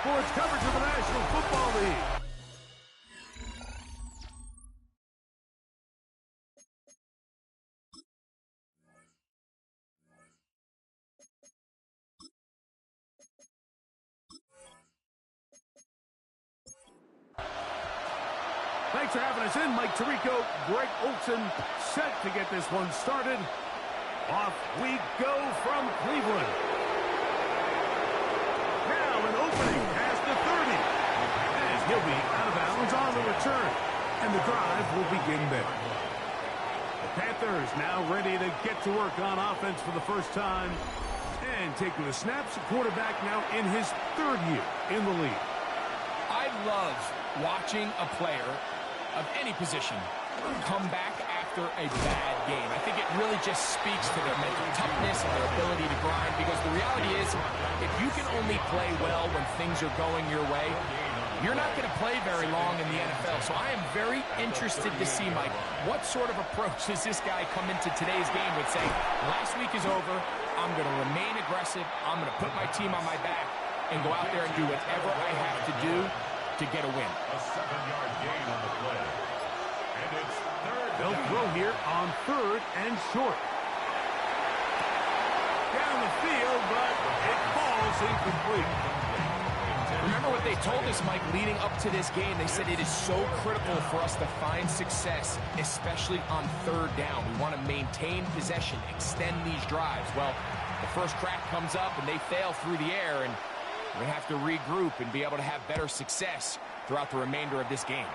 sports coverage of the National Football League. Thanks for having us in. Mike Tirico, Greg Olson, set to get this one started. Off we go from Cleveland. Now an opening past the 30. And he'll be out of bounds on the return. And the drive will begin there. The Panthers now ready to get to work on offense for the first time. And taking the snaps, the quarterback now in his third year in the league. I love watching a player of any position come back after a bad game. I think it really just speaks to their mental toughness and their ability to grind, because the reality is, if you can only play well when things are going your way, you're not going to play very long in the NFL. So I am very interested to see, Mike, what sort of approach does this guy come into today's game with, saying, last week is over, I'm going to remain aggressive, I'm going to put my team on my back and go out there and do whatever I have to do to get a win. A 7-yard gain on the play. And it's third. They'll throw here on third and short. Down the field, but it falls incomplete. Remember what they told us, Mike, leading up to this game. They said it is so critical for us to find success, especially on third down. We want to maintain possession, extend these drives. Well, the first crack comes up and they fail through the air, and we have to regroup and be able to have better success throughout the remainder of this game.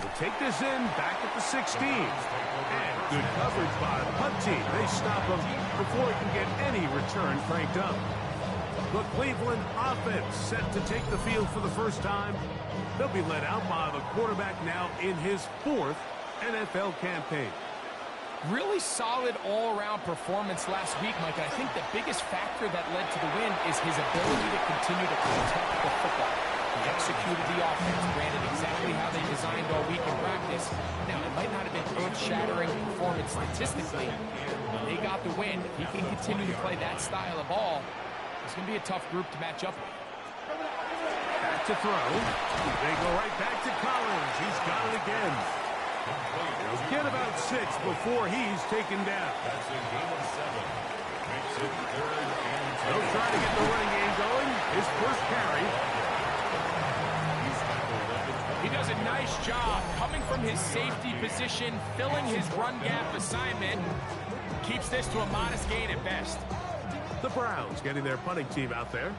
We'll take this in back at the 16. And good coverage by the punt team. They stop him before he can get any return cranked up. The Cleveland offense set to take the field for the first time. They'll be led out by the quarterback now in his fourth NFL campaign. Really solid all-around performance last week, Mike. And I think the biggest factor that led to the win is his ability to continue to protect the football. He executed the offense, granted exactly how they designed all week in practice. Now, it might not have been earth-shattering performance statistically. They got the win. If he can continue to play that style of ball, it's going to be a tough group to match up with. Back to throw. They go right back to Collins. He's got it again. He'll get about 6 before he's taken down. That's a game of 7. Makes it third and 2. They'll try to get the running game going. His first carry. He does a nice job coming from his safety position, filling his run gap assignment. Keeps this to a modest gain at best. The Browns getting their punting team out there.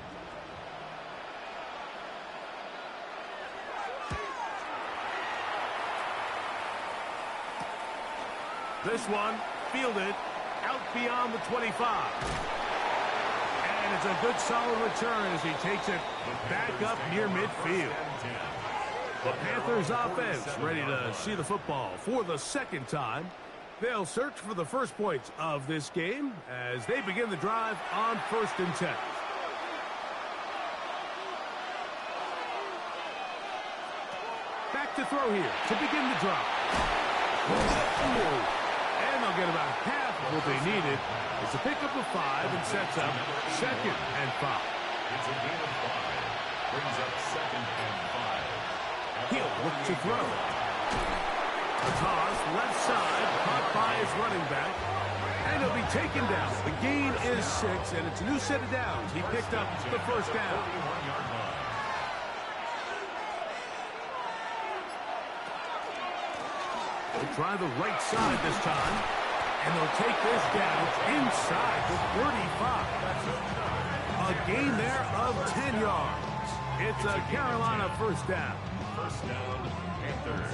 This one fielded out beyond the 25. And it's a good solid return as he takes it back up near midfield. The Panthers offense ready to see the football for the second time. They'll search for the first points of this game as they begin the drive on 1st and 10. Back to throw here to begin the drive. And they'll get about half of what they needed. It's a pickup of 5 and sets up 2nd and 5. It's a gain of 5. Brings up 2nd and 5. He'll look to throw. A toss, left side, caught by his running back. And he'll be taken down. The gain is 6, and it's a new set of downs. He picked up the first down. They'll try the right side this time. And they'll take this down inside the 35. A gain there of 10 yards. It's a Carolina first down. First down, Panthers.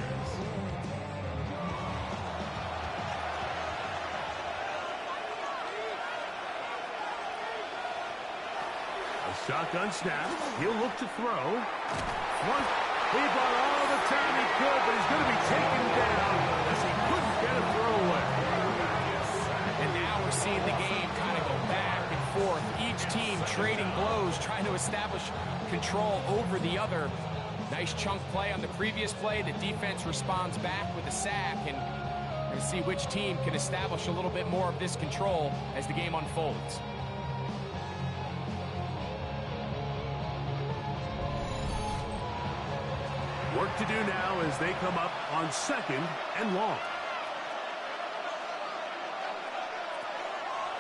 A shotgun snap. He'll look to throw. One. He brought all the time he could, but he's going to be taken down as he couldn't get a throw away. And now we're seeing the game kind of go back and forth. Each team trading blows, trying to establish control over the other. Nice chunk play on the previous play. The defense responds back with a sack, and we're going to see which team can establish a little bit more of this control as the game unfolds. to do now as they come up on 2nd and long.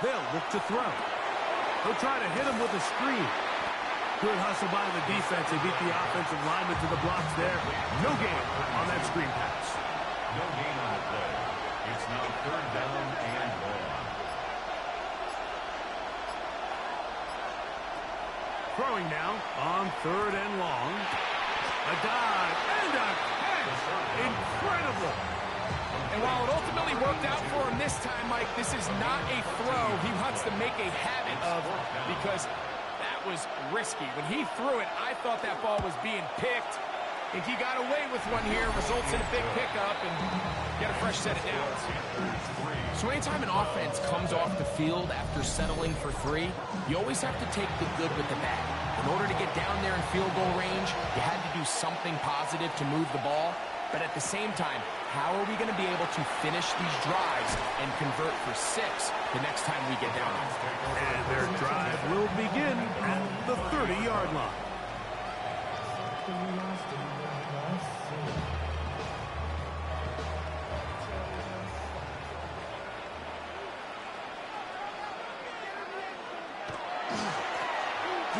They'll look to throw. They'll try to hit him with a screen. Good hustle by the defense. They beat the offensive lineman to the blocks there. No gain on that screen pass. No gain on the play. It's now 3rd down and long. Throwing now on 3rd and long. A dive and a catch. Incredible. And while it ultimately worked out for him this time, Mike, this is not a throw he wants to make a habit of because that was risky. When he threw it, I thought that ball was being picked. I think he got away with one here, results in a big pickup, and get a fresh set of downs. So anytime an offense comes off the field after settling for 3, you always have to take the good with the bad. In order to get down there in field goal range, you had to do something positive to move the ball. But at the same time, how are we going to be able to finish these drives and convert for 6 the next time we get down there? And their drive will begin at the 30-yard line.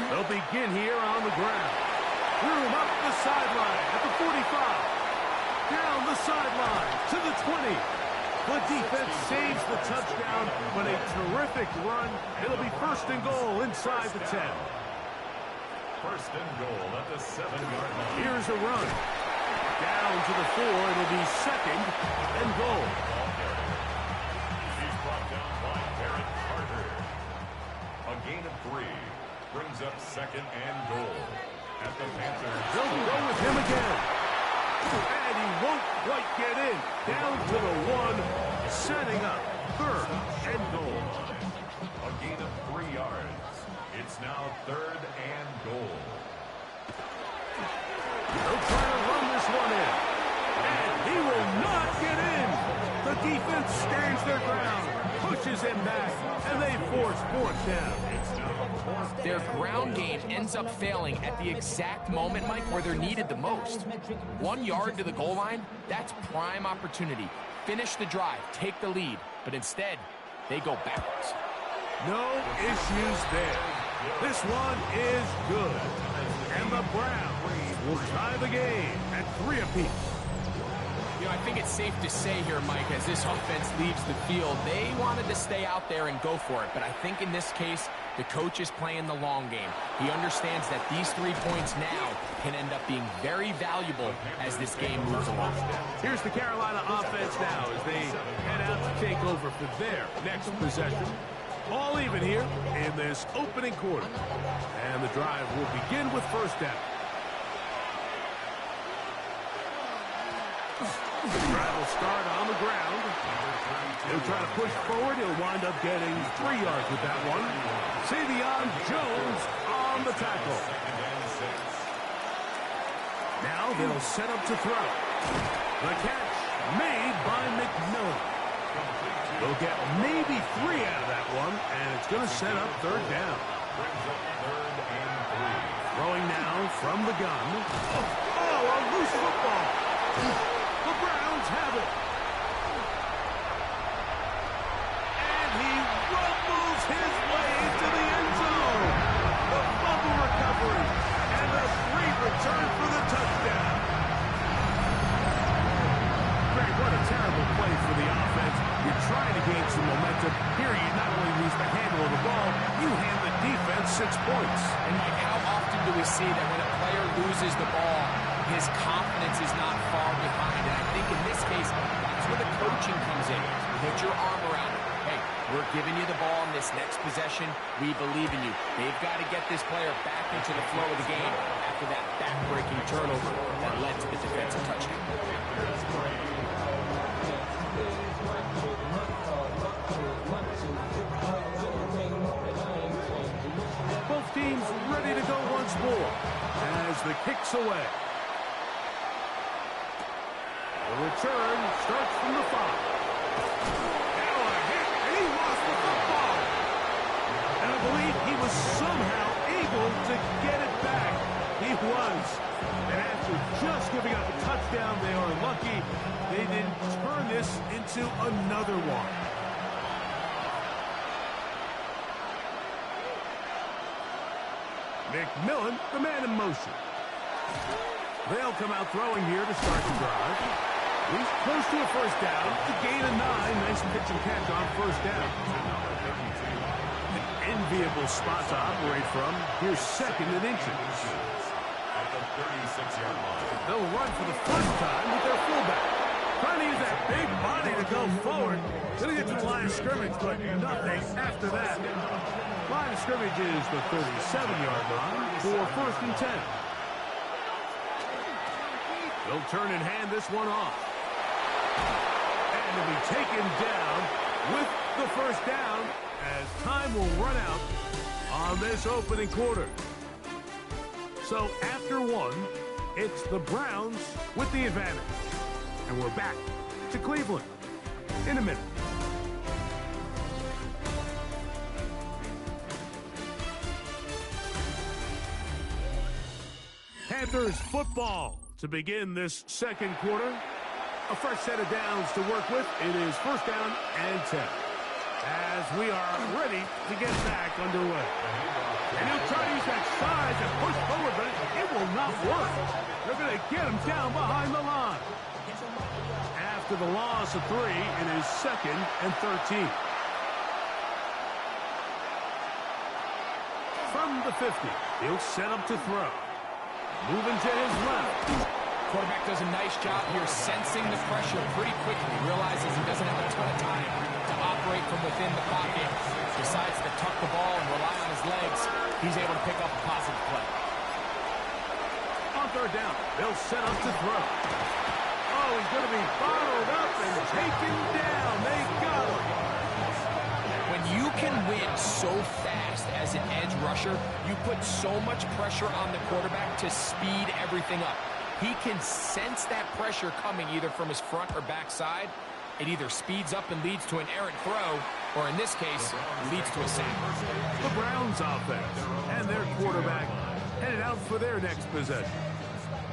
They'll begin here on the ground. Room up the sideline at the 45. Down the sideline to the 20. The defense saves the touchdown, but a terrific run. It'll be 1st and goal inside the 10. 1st and goal at the 7-yard line. Here's a run. Down to the 4. It'll be 2nd and goal. He's brought down by Barrett Carter. A gain of 3 brings up 2nd and goal at the Panthers. They'll go with him again. And he won't quite get in. Down to the 1, setting up 3rd and goal. A gain of 3 yards. It's now 3rd and goal. They'll try to run this one in. And he will not get in. The defense stands their ground, pushes him back, and they force 4th down. Their ground game ends up failing at the exact moment, Mike, where they're needed the most. 1 yard to the goal line, that's prime opportunity. Finish the drive, take the lead, but instead, they go backwards. No issues there. This one is good. And the Browns will tie the game at 3 apiece. You know, I think it's safe to say here, Mike, as this offense leaves the field, they wanted to stay out there and go for it. But I think in this case, the coach is playing the long game. He understands that these 3 points now can end up being very valuable as this game moves along. Here's the Carolina offense now as they head out to take over for their next possession. All even here in this opening quarter. And the drive will begin with 1st down. The drive will start on the ground. He'll try to push forward. He'll wind up getting 3 yards with that one. Savion Jones on the tackle. Now they'll set up to throw. The catch made by McMillan. They'll get maybe 3 out of that one, and it's going to set up 3rd down. Throwing now from the gun. Oh, a loose football. The Browns have it. And he rumbles his way to the end zone. The fumble recovery and a great return for the touchdown. Greg, what a terrible play for the offense. You're trying to gain some momentum. Here you not only lose the handle of the ball, you hand the defense 6 points. And Mike, how often do we see that when a player loses the ball, his confidence is not far behind? And I think in this case, that's where the coaching comes in. Put your arm around it. Hey, we're giving you the ball in this next possession. We believe in you. They've got to get this player back into the flow of the game after that back-breaking turnover that led to the defensive touchdown. Both teams ready to go once more as the kick's away. The return starts from the 5. Now a hit, and he lost the football. And I believe he was somehow able to get it back. He was. And after just giving up a touchdown, into another one. McMillan, the man in motion. They'll come out throwing here to start the drive. He's close to a first down. The gain of 9. Nice pitch and catch on first down. An enviable spot to operate from. Here's second and inches. At the 36-yard line. They'll run for the first time with their fullback. Trying to use that big body to go forward. Going to get to the line of scrimmage, but nothing after that. Line of scrimmage is the 37-yard line for first and 10. They'll turn and hand this one off. And it'll be taken down with the first down as time will run out on this opening quarter. So after one, it's the Browns with the advantage. And we're back to Cleveland in a minute. Panthers football to begin this second quarter. A fresh set of downs to work with. It is first down and 10. As we are ready to get back underway. And he'll try to use that size and push forward, but it will not work. They're going to get him down behind the line. After the loss of 3, it is second and 13. From the 50, he'll set up to throw. Moving to his left. Quarterback does a nice job here sensing the pressure pretty quickly. Realizes he doesn't have a ton of time to operate from within the pocket. Decides to tuck the ball and rely on his legs. He's able to pick up a positive play. On third down, they'll set up to throw. Oh, he's going to be bottled up and taken down. They got him. When you can win so fast as an edge rusher, you put so much pressure on the quarterback to speed everything up. He can sense that pressure coming either from his front or back side. It either speeds up and leads to an errant throw, or in this case, leads to a sack. The Browns offense and their quarterback headed out for their next possession.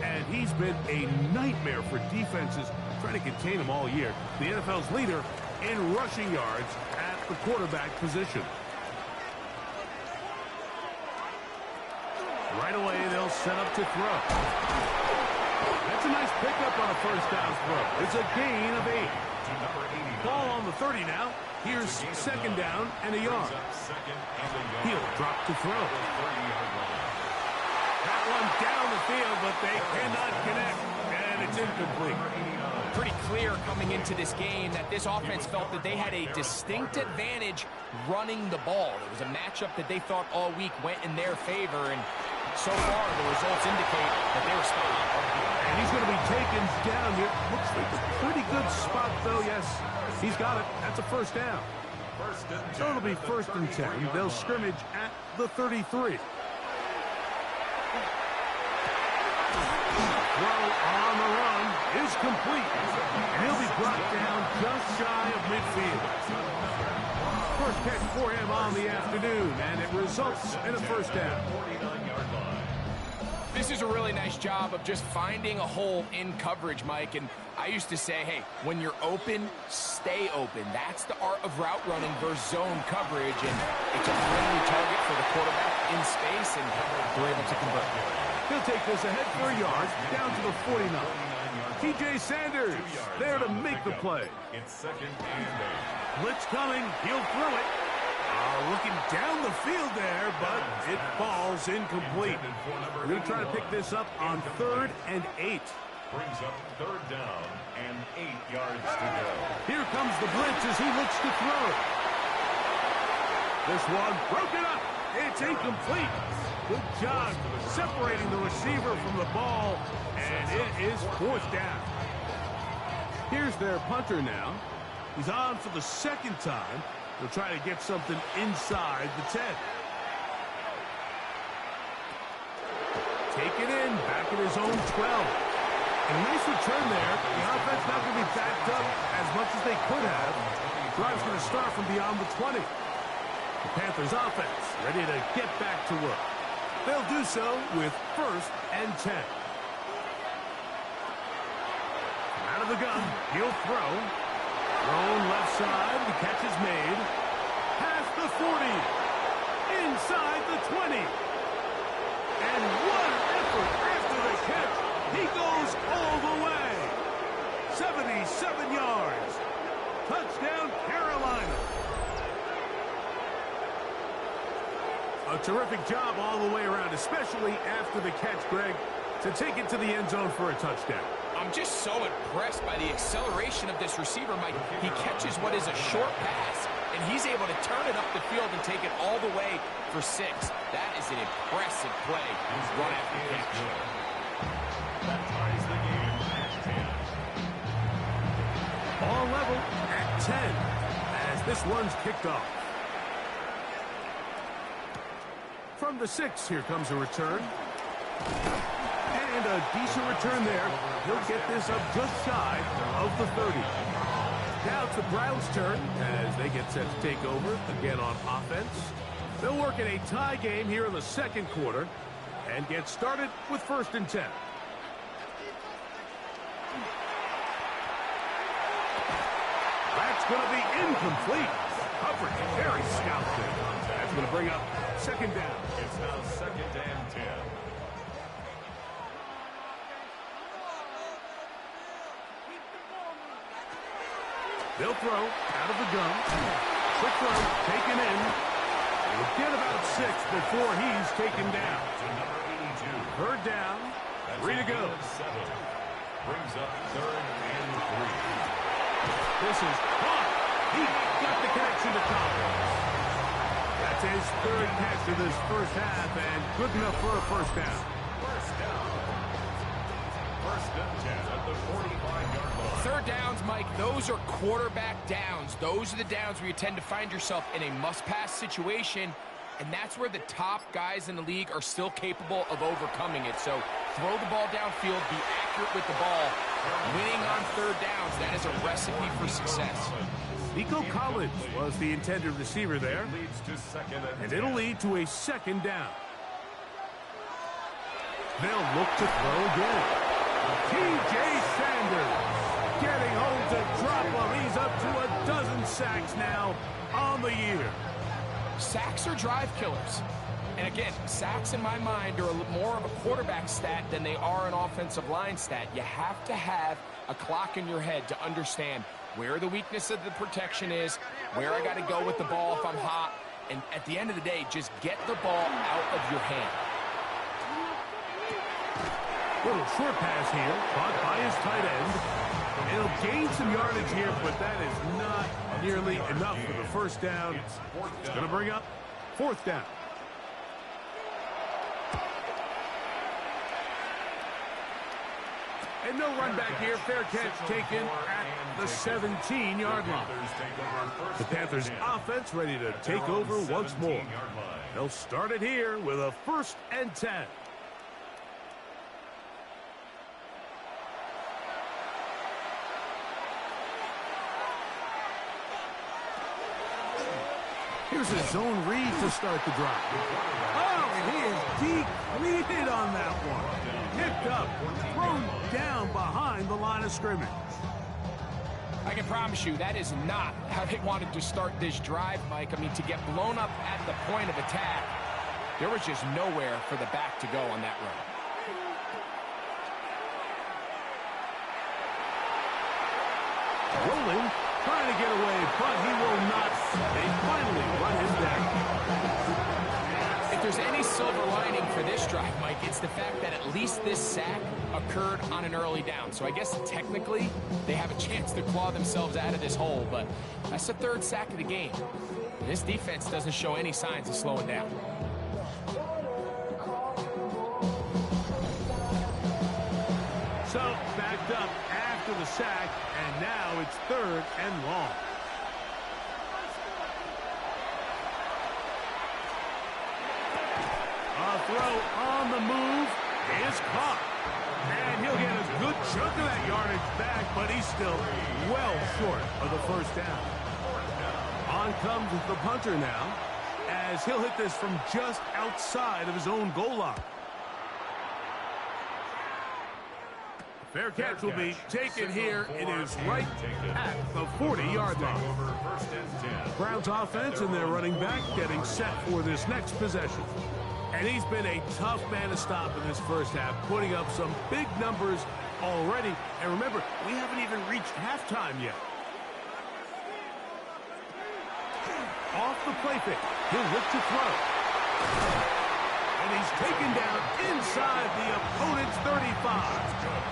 And he's been a nightmare for defenses trying to contain him all year. The NFL's leader in rushing yards at the quarterback position. Right away, they'll set up to throw. That's a nice pickup on a first down throw. It's a gain of 8. Ball on the 30 now. Here's second down and a yard. He'll drop to throw. That one down the field, but they cannot connect, and it's incomplete. Pretty clear coming into this game that this offense felt that they had a distinct advantage running the ball. It was a matchup that they thought all week went in their favor, and so far the results indicate that they were spot on. And he's going to be taken down here. Looks like a pretty good spot, though. Yes, he's got it. That's a first down. So it'll be first and 10. They'll scrimmage at the 33. Throw on the run is complete. And he'll be brought down just shy of midfield. First catch for him on the afternoon, and it results in a first down. This is a really nice job of just finding a hole in coverage, Mike. And I used to say, hey, when you're open, stay open. That's the art of route running versus zone coverage. And it's a friendly target for the quarterback in space, and they're able to convert. He'll take this ahead for a yard, down to the 49. T.J. Sanders there to make the play. It's second and 8. Blitz coming. He'll throw it. Looking down the field there, but it falls incomplete. We're going to try to pick this up on 3rd and 8. Brings up third down and 8 yards to go. Here comes the blitz as he looks to throw. This one broken up. It's incomplete. Good job separating the receiver from the ball, and it is fourth down. Here's their punter now. He's on for the second time. They'll try to get something inside the 10. Take it in, back at his own 12. And a nice return there. The offense not going to be backed up as much as they could have. Drive's going to start from beyond the 20. The Panthers offense ready to get back to work. They'll do so with first and 10. Out of the gun, he'll throw. Throw 27 yards. Touchdown, Carolina. A terrific job all the way around, especially after the catch, Greg, to take it to the end zone for a touchdown. I'm just so impressed by the acceleration of this receiver, Mike. He catches what is a short pass, and he's able to turn it up the field and take it all the way for 6. That is an impressive play run after catch. That ties the game at 10. All level at 10 as this one's kicked off. From the 6, here comes a return. And a decent return there. He'll get this up just shy of the 30. Now it's the Browns' turn as they get set to take over again on offense. They'll work in a tie game here in the second quarter and get started with 1st and 10. That's going to be incomplete. Coverage very stout there. That's going to bring up 2nd down. It's now 2nd and 10. They'll throw out of the gun. Quick throw, taken in. He'll get about 6 before he's taken down. To number 82. 3rd down. That's 3 to go. 7. Brings up 3rd and 3. This is caught. He got the connection to Collins. That's his 3rd catch of this first half and good enough for a 1st down. 1st down. 1st and 10 at the 45-yard line. 3rd downs, Mike, those are quarterback downs. Those are the downs where you tend to find yourself in a must-pass situation, and that's where the top guys in the league are still capable of overcoming it. So throw the ball downfield, be accurate with the ball. Winning on 3rd downs, that is a recipe for success. Nico Collins was the intended receiver there, Leads to 2nd and it'll lead to a 2nd down. They'll look to throw again. T.J. Sanders getting home to drop him. He's up to a dozen sacks now on the year. Sacks are drive killers. And again, sacks in my mind are more of a quarterback stat than they are an offensive line stat. You have to have a clock in your head to understand where the weakness of the protection is, where I got to go with the ball if I'm hot, and at the end of the day, just get the ball out of your hand. Little short pass here, caught by his tight end. It'll gain some yardage here, but that is not nearly enough for the 1st down. It's going to bring up 4th down. And no run back here. Fair catch taken at the 17-yard line. The Panthers offense ready to take over once more. They'll start it here with a 1st and 10. Here's a zone read to start the drive. Oh, and he is depleted on that one. Picked up, thrown down behind the line of scrimmage. I can promise you that is not how they wanted to start this drive, Mike. I mean, to get blown up at the point of attack, there was just nowhere for the back to go on that run. Rolling, trying to get away, but he will not. They finally run him down. If there's any silver lining for this drive, Mike, it's the fact that at least this sack occurred on an early down. So I guess technically they have a chance to claw themselves out of this hole, but that's the 3rd sack of the game. And this defense doesn't show any signs of slowing down. So backed up after the sack, and now it's 3rd and long. A throw on the move is caught. And he'll get a good chunk of that yardage back, but he's still well short of the 1st down. On comes the punter now, as he'll hit this from just outside of his own goal line. Fair catch will be taken here. It is right at the 40-yard line. Browns offense and their running back getting set for this next possession. And he's been a tough man to stop in this first half, putting up some big numbers already. And remember, we haven't even reached halftime yet. Off the play fake. He'll look to throw. And he's taken down inside the opponent's 35.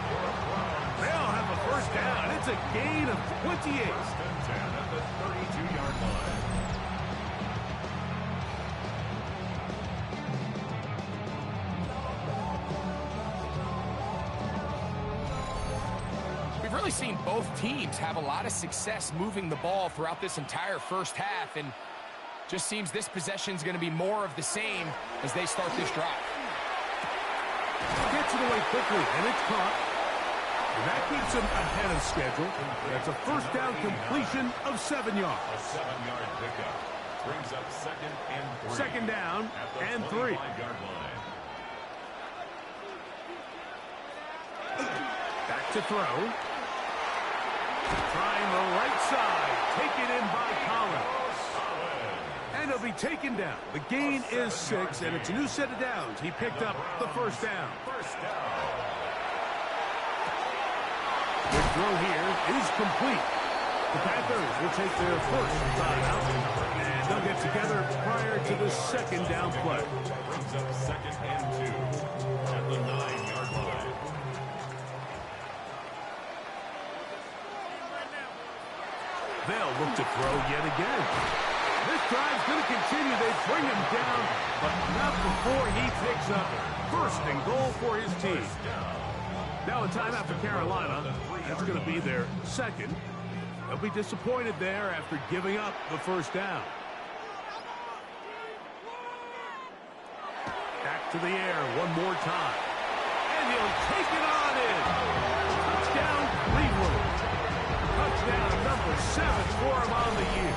They'll have a first down. It's a gain of 28. First and 10 at the 32-yard line. We've really seen both teams have a lot of success moving the ball throughout this entire first half, and just seems this possession is going to be more of the same as they start this drive. Gets it away quickly, and it's caught. And that keeps him ahead of schedule. That's a first down completion of 7 yards. A 7-yard pickup brings up second and 3. Second down and 3. 25-yard line. Back to throw. Trying the right side. Taken in by Collins. And he'll be taken down. The gain is 6, and it's a new set of downs. He picked up the first down. First down. The throw here is complete. The Panthers will take their first timeout, and they'll get together prior to the second down play. Brings up second and 2 at the 9-yard line. They'll look to throw yet again. This drive's going to continue. They bring him down, but not before he picks up first and goal for his team. Now a timeout for Carolina. That's going to be their second. They'll be disappointed there after giving up the first down. Back to the air one more time. And he'll take it on in. Touchdown, Cleveland. Touchdown number 7 for him on the year.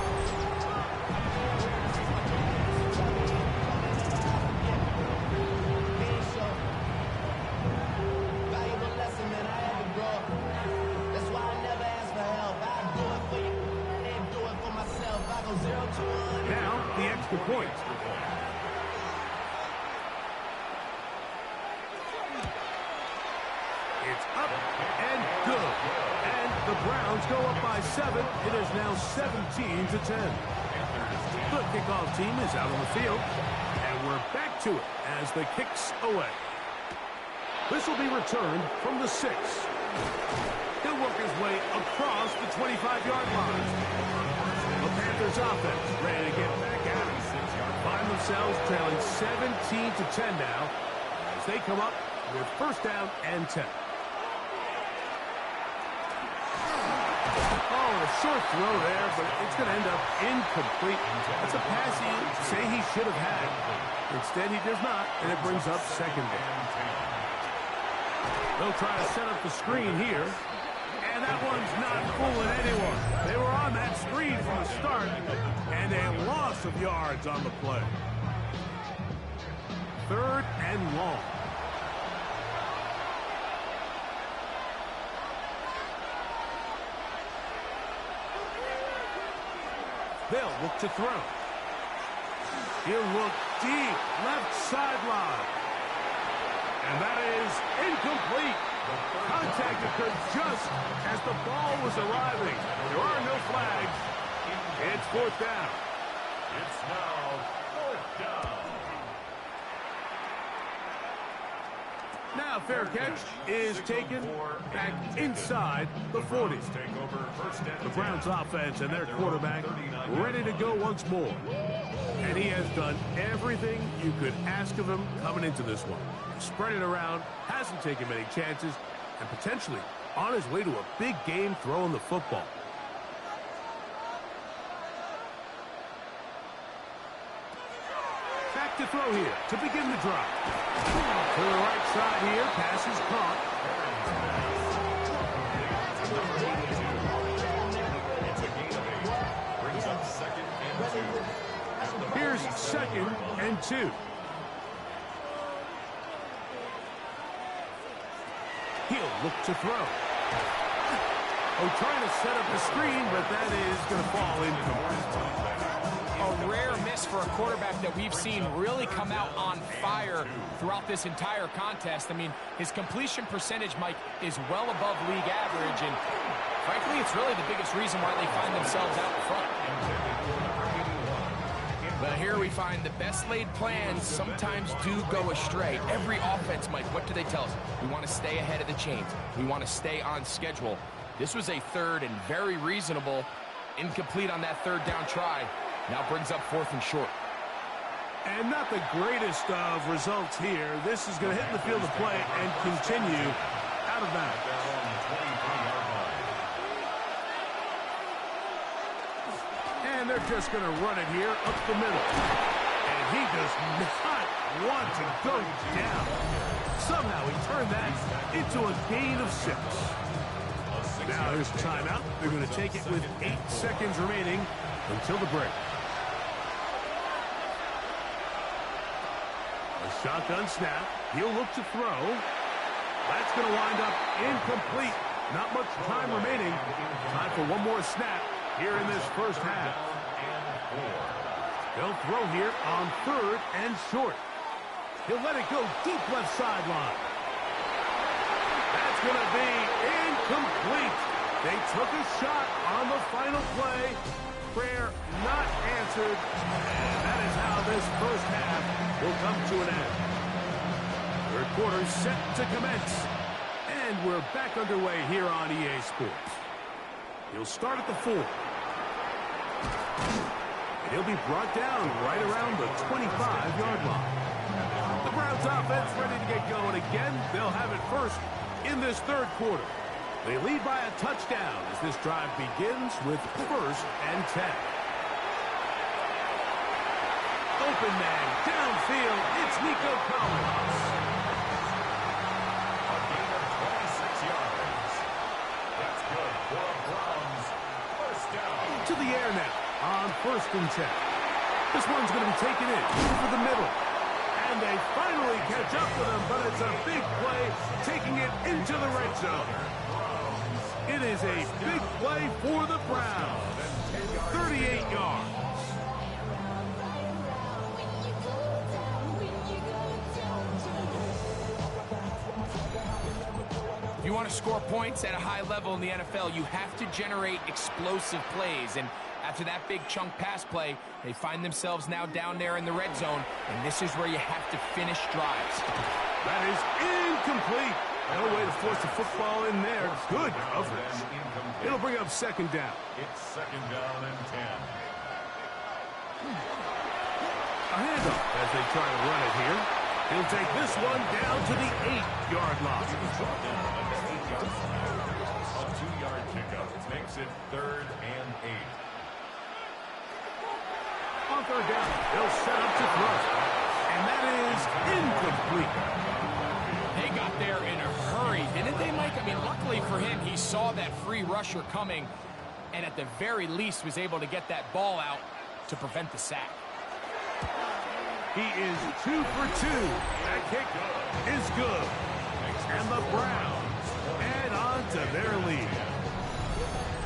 Now, the extra point. It's up and good. And the Browns go up by 7. It is now 17-10. The kickoff team is out on the field. And we're back to it as the kick's away. This will be returned from the 6. He'll work his way across the 25-yard line. The Panthers offense ready to get back at it. Find themselves trailing 17-10 now as they come up with first down and 10. Oh, a short throw there, but it's going to end up incomplete. That's a pass he say he should have had. Instead, he does not, and it brings up second down. They'll try to set up the screen here. And that one's not fooling anyone. They were on that screen from the start, and a loss of yards on the play. Third and long. They'll look to throw. He'll look deep, left sideline. And that is incomplete. Contact occurred just as the ball was arriving. There are no flags. It's fourth down. It's now fourth down. Now fair catch is taken back inside the 40. The Browns offense and their quarterback ready to go once more. And he has done everything you could ask of him coming into this one. Spread it around, hasn't taken many chances, and potentially on his way to a big game throwing the football. Back to throw here to begin the drive. To the right side here, pass is caught. Here's second and 2. He'll look to throw. Oh, trying to set up the screen, but that is going to fall incomplete. a rare miss for a quarterback that we've seen really come out on fire throughout this entire contest. I mean, his completion percentage, Mike, is well above league average, and frankly, it's really the biggest reason why they find themselves out in front. But here we find the best laid plans sometimes do go astray. Every offense, Mike, what do they tell us? We want to stay ahead of the chains. We want to stay on schedule. This was a third and very reasonable. Incomplete on that third down try. Now brings up 4th and short. And not the greatest of results here. This is going to hit in the field of play and continue out of bounds. And they're just going to run it here up the middle. And he does not want to go down. Somehow he turned that into a gain of 6. Now here's the timeout. They're going to take it with 8 seconds remaining until the break. A shotgun snap. He'll look to throw. That's going to wind up incomplete. Not much time remaining. Time for one more snap here in this first half. They'll throw here on 3rd and short. He'll let it go deep left sideline. That's going to be incomplete. They took a shot on the final play. Prayer not answered. And that is how this first half will come to an end. Third quarter set to commence. And we're back underway here on EA Sports. He'll start at the 4. And he'll be brought down right around the 25-yard line. The Browns offense ready to get going again. They'll have it first in this third quarter. They lead by a touchdown as this drive begins with 1st and 10. Open man downfield. It's Nico Collins. A gain of 26 yards. That's good for a Browns first down. To the air now on 1st and 10. This one's going to be taken in over the middle. And they finally catch up with him, but it's a big play, taking it into the red zone. It is a big play for the Browns. 38 yards. If you want to score points at a high level in the NFL, you have to generate explosive plays. And after that big chunk pass play, they find themselves now down there in the red zone, and this is where you have to finish drives. That is incomplete. No way to force the football in there. Good coverage. It'll bring up 2nd down. It's 2nd down and 10. A handoff as they try to run it here. He'll take this one down to the 8-yard line. A 2-yard pickup makes it 3rd and 8. On 3rd down, they'll set up to throw. And that is incomplete. They got there in a hurry, didn't they, Mike? I mean, luckily for him, he saw that free rusher coming and at the very least was able to get that ball out to prevent the sack. He is 2 for 2. That kick is good. And the Browns add on to their lead.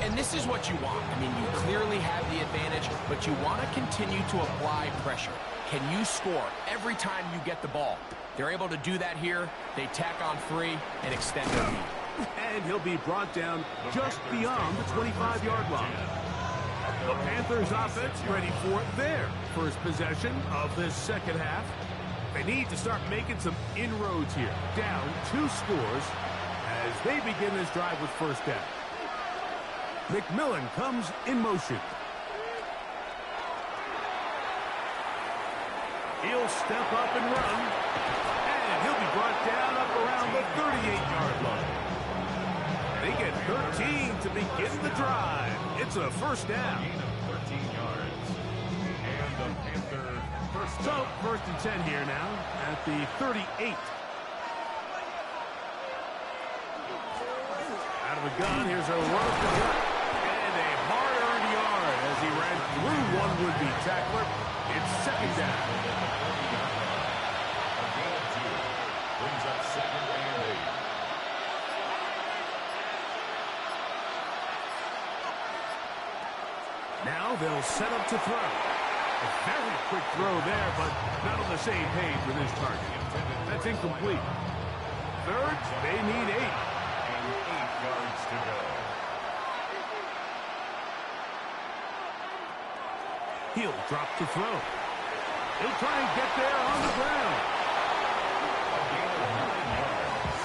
And this is what you want. I mean, you clearly have the advantage, but you want to continue to apply pressure. Can you score every time you get the ball? They're able to do that here. They tack on 3 and extend their lead. And he'll be brought down just beyond the 25-yard line. The Panthers offense ready for their first possession of this second half. They need to start making some inroads here. Down 2 scores as they begin this drive with 1st down. McMillan comes in motion. He'll step up and run. And he'll be brought down up around the 38-yard line. They get 13 to begin the drive. It's a 1st down. Gain of 13 yards. And the Panther first down. So, 1st and 10 here now at the 38. Out of the gun, here's a run up the gut. And a hard-earned yard as he ran through one would-be tackler. It's 2nd down. A gain of 2. Brings up 2nd and 8. Now they'll set up to throw. A very quick throw there, but not on the same page with his target. That's incomplete. Third, they need 8. And 8 yards to go. He'll drop to throw. He'll try and get there on the ground. A gain of 9 yards.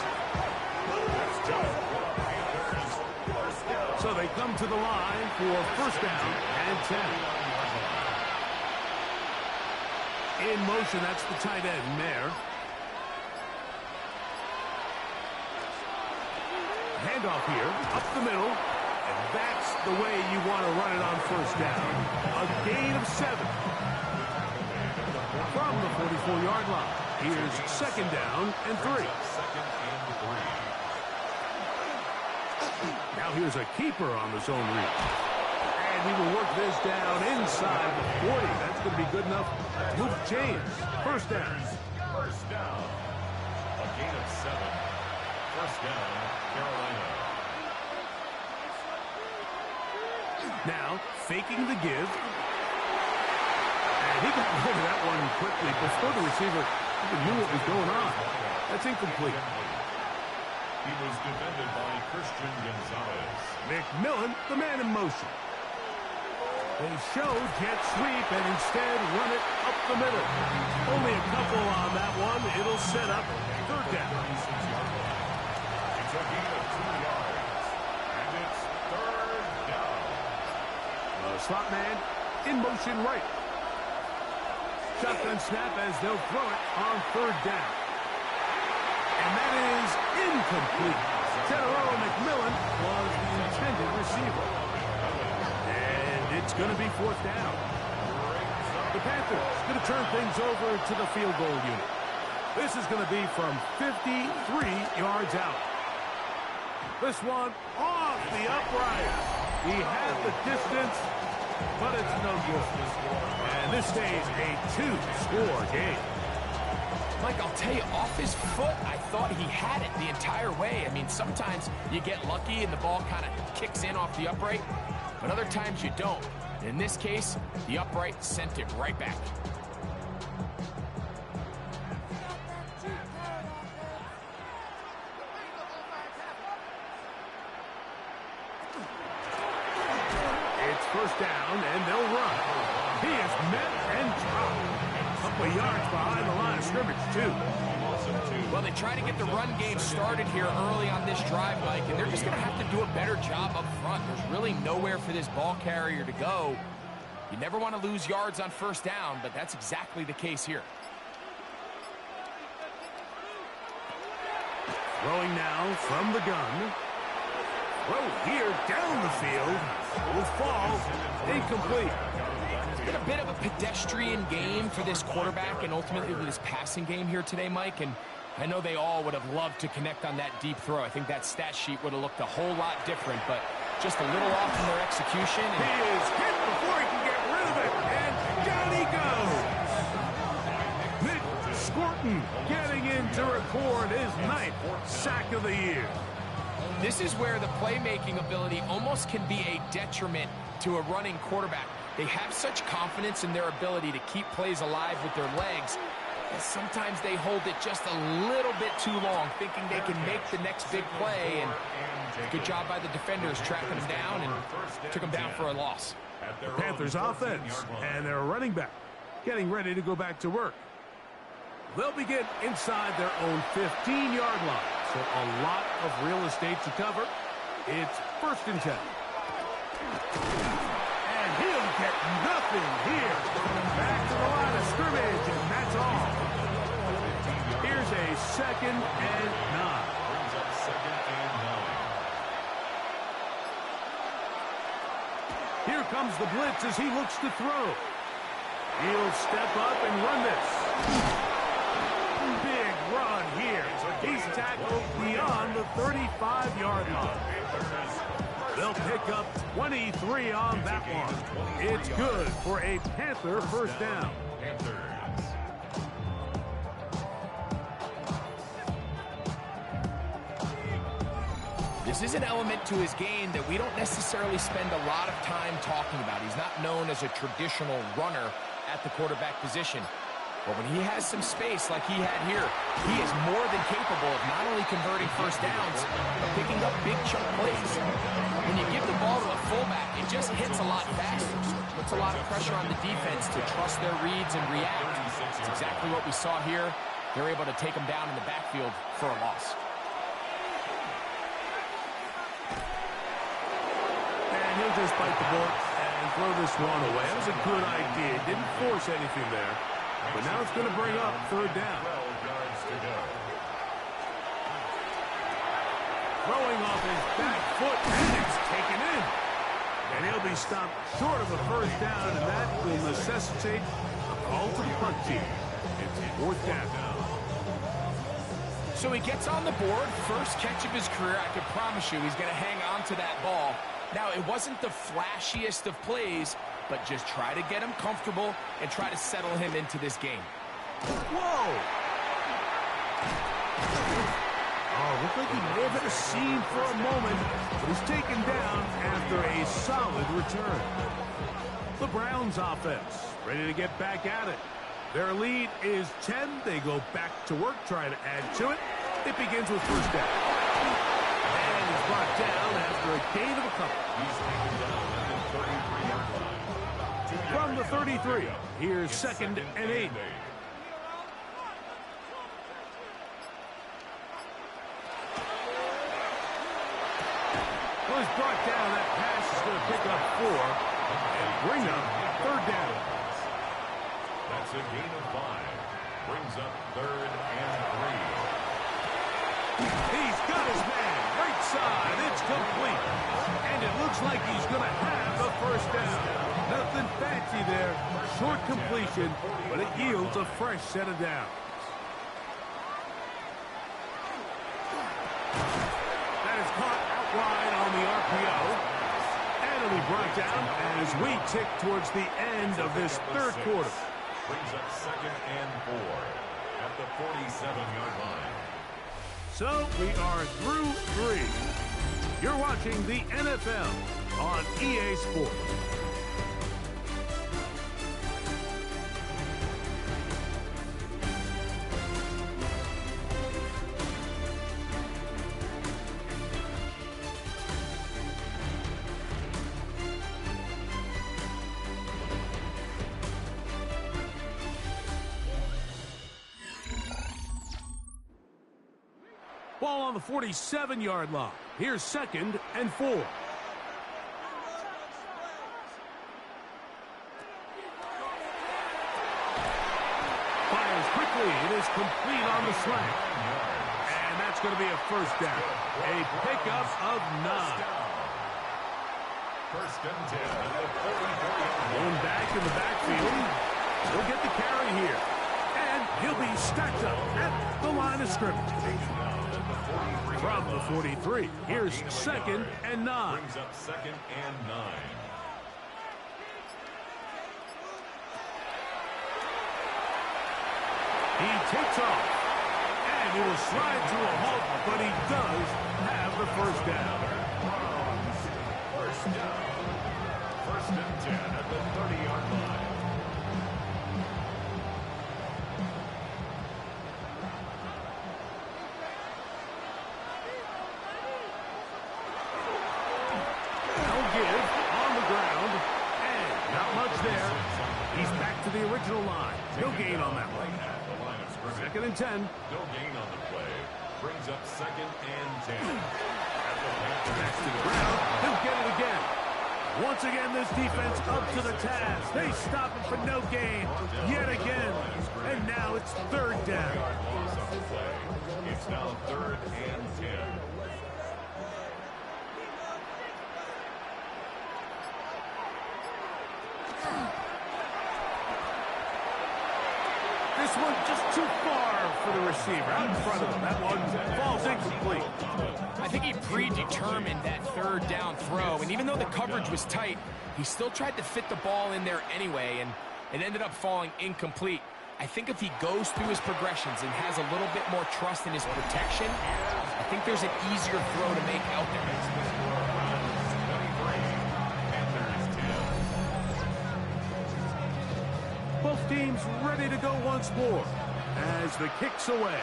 That's just for the Panthers. First down. So they come to the line for first down and 10. In motion, that's the tight end there. Handoff here, up the middle, and that's the way you want to run it on first down. A gain of 7. From the 44-yard line, here's second down and 3. Second and 3. Now here's a keeper on the zone read. And he will work this down inside the 40. That's going to be good enough to move the chains. First down. First down. A gain of 7. First down, Carolina. Now, faking the give. And he got rid of that one quickly before the receiver even knew what was going on. That's incomplete. He was defended by Christian Gonzalez. McMillan, the man in motion. They show jet sweep and instead run it up the middle. Only a couple on that one. It'll set up third down. It's a gain of 2 yards. And it's third down. The slot man in motion right. Shotgun snap as they'll throw it on third down. And that is incomplete. General McMillan was the intended receiver. And it's going to be fourth down. The Panthers going to turn things over to the field goal unit. This is going to be from 53 yards out. This one off the upright. He had the distance, but it's no good. And this stays a 2-score game. Mike, I'll tell you, off his foot, I thought he had it the entire way. I mean, sometimes you get lucky and the ball kind of kicks in off the upright, but other times you don't. In this case, the upright sent it right back. It's first down, and they'll run. He is met and dropped. A couple of yards behind the line of scrimmage, too. Well, they try to get the run game started here early on this drive, Mike, and they're just going to have to do a better job up front. There's really nowhere for this ball carrier to go. You never want to lose yards on first down, but that's exactly the case here. Throwing now from the gun. Throw here down the field. Will fall. Incomplete. It's been a bit of a pedestrian game for this quarterback and ultimately with his passing game here today, Mike. And I know they all would have loved to connect on that deep throw. I think that stat sheet would have looked a whole lot different, but just a little off in their execution. He is hit before he can get rid of it, and down he goes. Nick Scorton getting in to record his 9th sack of the year. This is where the playmaking ability almost can be a detriment to a running quarterback. They have such confidence in their ability to keep plays alive with their legs, and sometimes they hold it just a little bit too long, thinking they can make the next big play, and good job by the defenders tracking them down and took them down for a loss. The Panthers offense and their running back getting ready to go back to work. They'll begin inside their own 15-yard line, so a lot of real estate to cover. It's first and 10. And he'll get nothing here. Back to the line of scrimmage, and that's all. Here's a second and 9. Brings up second and 9. Here comes the blitz as he looks to throw. He'll step up and run this. Big run here. He's tackled beyond the 35-yard line. They'll pick up 23 on that one. It's good for a Panther first down. Panthers. This is an element to his game that we don't necessarily spend a lot of time talking about. He's not known as a traditional runner. at the quarterback position. But when he has some space like he had here, he is more than capable of not only converting first downs, but picking up big chunk plays. When you give the ball to a fullback, it just hits a lot faster. So it puts a lot of pressure on the defense to trust their reads and react. It's exactly what we saw here. They're able to take him down in the backfield for a loss. And he'll just bite the bullet and throw this one away. That was a good idea. Didn't force anything there. But now it's going to bring up third down. 12 yards to go. Throwing off his back foot, and it's taken in. And he'll be stopped short of a first down, and that will necessitate a call to the punt team. It's fourth down. So he gets on the board, first catch of his career. I can promise you he's going to hang on to that ball. Now, it wasn't the flashiest of plays, but just try to get him comfortable and try to settle him into this game. Whoa! Oh, looked like he may have hit a seam for a moment, but he's taken down after a solid return. The Browns offense ready to get back at it. Their lead is 10. They go back to work, trying to add to it. It begins with first down. And he's brought down after a gain of a couple. He's taken down at the 33-yard line. From the 33, here's second and 8. Well, he's brought down. That pass is going to pick up 4 and bring up third down. That's a gain of 5. Brings up third and 3. He's got his man. Right side. It's complete. And it looks like he's going to have the first down. Nothing fancy there. Short completion, but it yields a fresh set of downs. That is caught out wide on the RPO. And it'll be brought down as we tick towards the end of this third quarter. Brings up second and 4 at the 47-yard line. So we are through 3. You're watching the NFL on EA Sports. Ball on the 47-yard line. Here's second and 4. Fires quickly. It is complete on the slant. And that's going to be a first down. A pickup of 9. First and 10 at the 43. Going back in the backfield. He'll get the carry here. And he'll be stacked up at the line of scrimmage. From the 43, here's second and 9. Brings up second and 9. He takes off, and he will slide to a halt, but he does have the first down. First down. First and 10 at the 30-yard line. The original line. No gain on that one. Second and 10. No gain on the play. Brings up second and 10. Back to the ground. He'll get it again. Once again, this defense up to the task. They stop him for no gain. Yet again. And now it's third down. It's now third and 10. This one just too far for the receiver. Out in front of him. That one falls incomplete. I think he predetermined that third down throw, and even though the coverage was tight, he still tried to fit the ball in there anyway, and it ended up falling incomplete. I think if he goes through his progressions and has a little bit more trust in his protection, I think there's an easier throw to make out there. team's ready to go once more as the kick's away.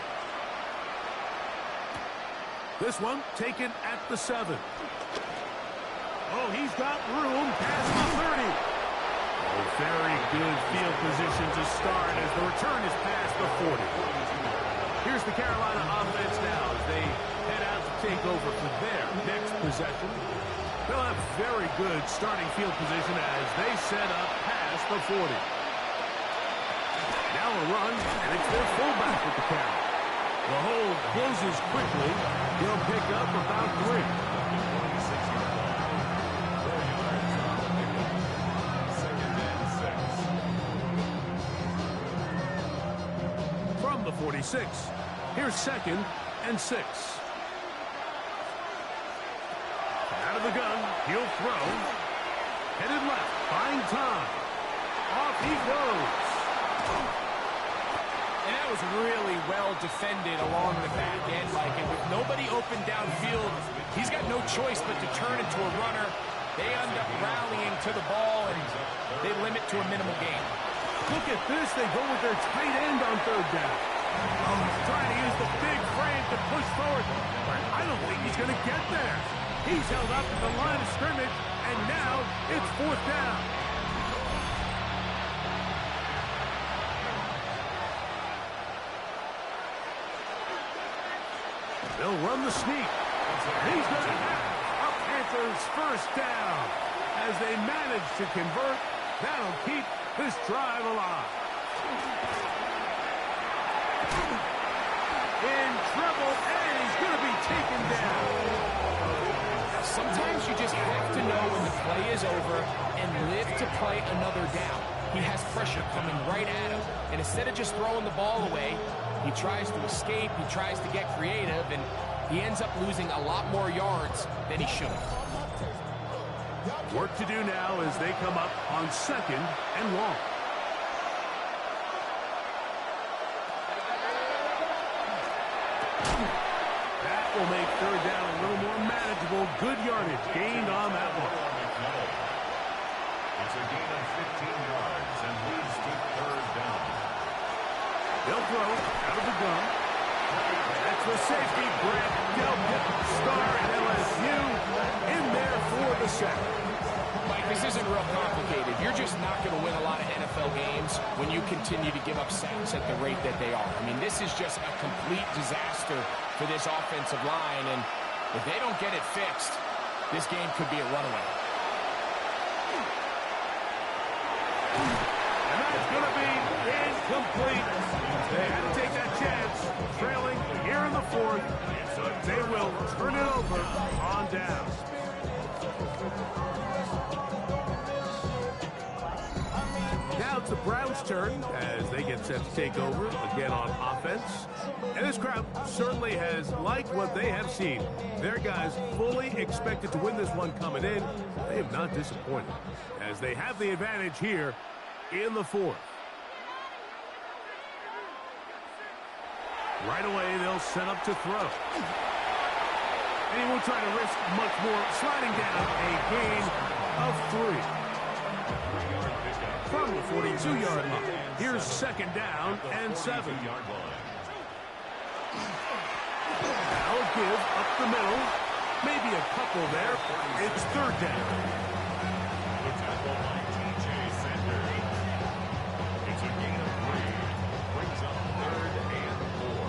This one taken at the 7. Oh, he's got room past the 30. Oh, very good field position to start as the return is past the 40. Here's the Carolina offense now as they head out to take over for their next possession. They'll have very good starting field position as they set up past the 40. Now a run, and it's their fullback with the carry. The hole closes quickly. He'll pick up about 3. From the 46, here's 2nd and 6. Out of the gun, he'll throw. Headed left, buying time. Off he goes. And that was really well defended along the back end, Mike. And with nobody open downfield, he's got no choice but to turn into a runner. They end up rallying to the ball, and they limit to a minimal gain. Look at this. They go with their tight end on 3rd down. Oh, he's trying to use the big frame to push forward, but I don't think he's going to get there. He's held up at the line of scrimmage, and now it's 4th down. They'll run the sneak. He's going to have a Panthers 1st down. As they manage to convert, that'll keep this drive alive. In trouble, and he's going to be taken down. Sometimes you just have to know when the play is over and live to play another down. He has pressure coming right at him, and instead of just throwing the ball away, he tries to escape, he tries to get creative, and he ends up losing a lot more yards than he should have. Work to do now as they come up on 2nd and long. That will make 3rd down a little more manageable. Good yardage gained on that one. It's a gain of 15 yards and leads to 3rd down. They'll throw out of the gun. That's the safety, Brett Delpit, star at LSU, in there for the sack. Mike, this isn't real complicated. You're just not going to win a lot of NFL games when you continue to give up sacks at the rate that they are. I mean, this is just a complete disaster for this offensive line, and if they don't get it fixed, this game could be a runaway. And that's going to be incomplete. They had to take that chance, trailing here in the 4th. They will turn it over on down. Now it's the Browns' turn as they get set to take over again on offense. And this crowd certainly has liked what they have seen. Their guys fully expected to win this one coming in. They have not disappointed as they have the advantage here in the 4th. Right away, they'll set up to throw. And he won't try to risk much more, sliding down a gain of 3. From the 42-yard line, here's 2nd down and 7. Now give up the middle. Maybe a couple there. It's 3rd down. It's a gain of 3. Brings up 3rd and 4.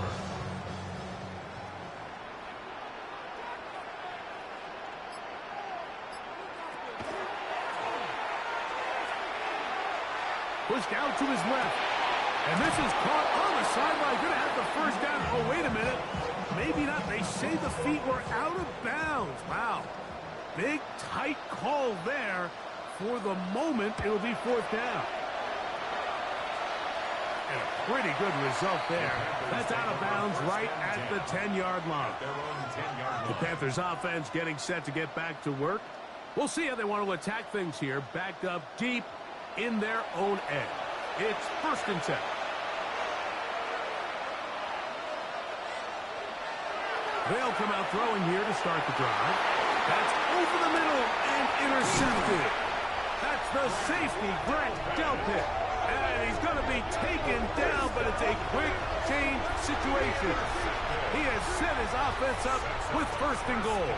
Pushed out to his left. And this is caught on the sideline. Going to have the 1st down. Oh, wait a minute. Maybe not. They say the feet were out of bounds. Wow. Big, tight call there. For the moment, it'll be 4th down. And a pretty good result there. That's out of bounds right at the 10-yard line. The Panthers offense getting set to get back to work. We'll see how they want to attack things here. Backed up deep in their own end. It's 1st and 10. They'll come out throwing here to start the drive. That's over the middle and intercepted. That's the safety, Brett Delpit. And he's going to be taken down, but it's a quick change situation. He has set his offense up with first and goal.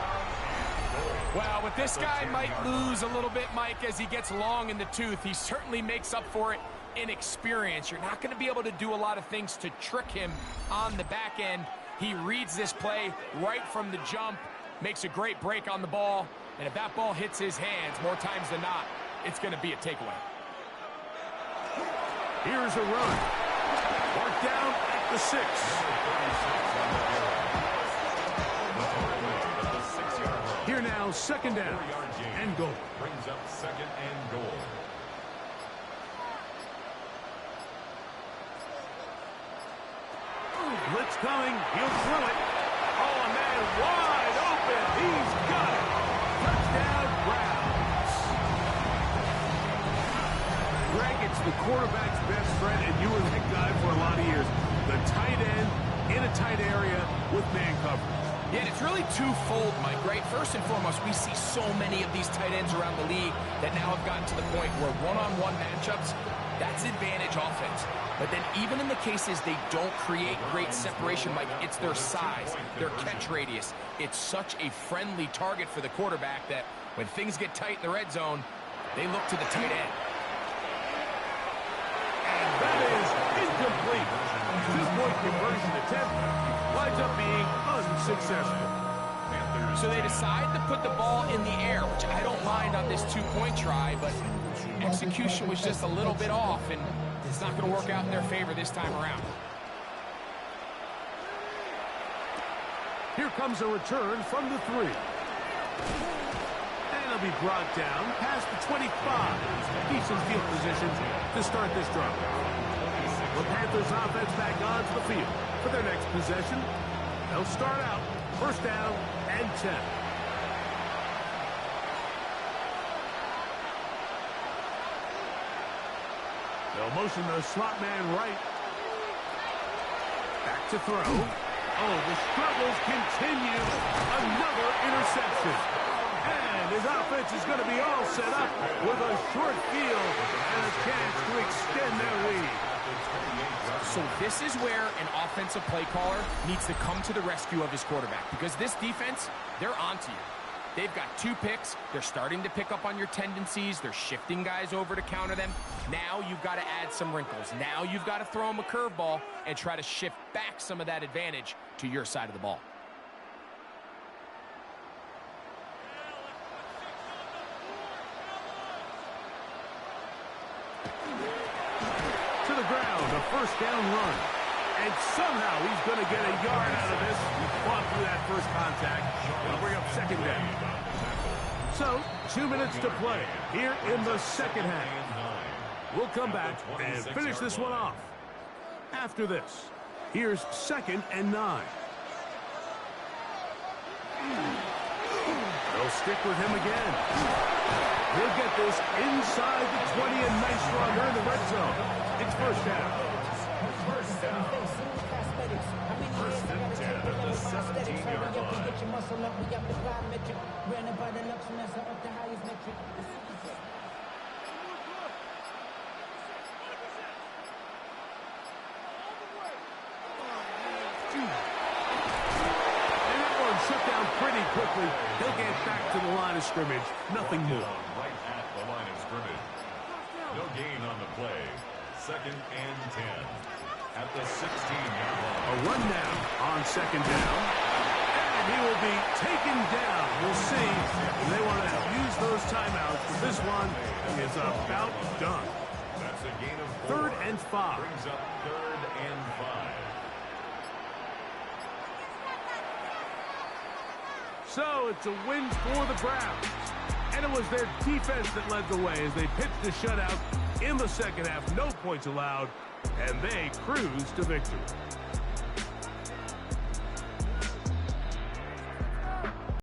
Well, with this guy might lose a little bit, Mike, as he gets long in the tooth. He certainly makes up for it in experience. You're not going to be able to do a lot of things to trick him on the back end. He reads this play right from the jump, makes a great break on the ball, and if that ball hits his hands more times than not, it's going to be a takeaway. Here's a run. Marked down at the 6. Here now, second down and goal. Brings up second and goal. Blitz coming. He'll throw it. Oh, a man wide open. He's got it. Touchdown, Browns. Greg, it's the quarterback's best friend, and you were that guy for a lot of years. The tight end in a tight area with man coverage. Yeah, and it's really twofold, Mike, right? First and foremost, we see so many of these tight ends around the league that now have gotten to the point where one-on-one matchups, that's advantage offense. But then even in the cases they don't create great separation, Mike, it's their size, their catch radius. It's such a friendly target for the quarterback that when things get tight in the red zone, they look to the tight end. And that is incomplete. Two-point conversion attempt winds up being unsuccessful. So they decide to put the ball in the air, which I don't mind on this two-point try, but execution was just a little bit off, and it's not going to work out in their favor this time around. Here comes a return from the 3. And he'll be brought down past the 25. Decent field position to start this drive. The Panthers offense back onto the field for their next possession. They'll start out first down and 10. They'll motion the slot man right. Back to throw. Oh, the struggles continue. Another interception. And his offense is going to be all set up with a short field and a chance to extend their lead. So this is where an offensive play caller needs to come to the rescue of his quarterback, because this defense, they're onto you. They've got 2 picks. They're starting to pick up on your tendencies. They're shifting guys over to counter them. Now you've got to add some wrinkles. Now you've got to throw them a curveball and try to shift back some of that advantage to your side of the ball. To the ground, a first down run. And somehow he's going to get a yard out of this. Fought through that first contact. They'll bring up second down. So, 2 minutes to play here in the second half. We'll come back and finish this one off. After this, here's second and 9. They'll stick with him again. He'll get this inside the 20, and nice run. They're in the red zone. It's first down. First and 10 at the 17-yard line. And that one shut down pretty quickly. He'll get back to the line of scrimmage. Nothing more. Right at the line of scrimmage. No gain on the play. Second and 10 at the 16-yard line. A run now on second down. And he will be taken down. We'll see. They want to use those timeouts, but this one is about done. That's a gain of 4. 3rd and 5. Brings up 3rd and 5. So it's a win for the Browns. And it was their defense that led the way as they pitched a shutout in the second half. No points allowed, and they cruised to victory.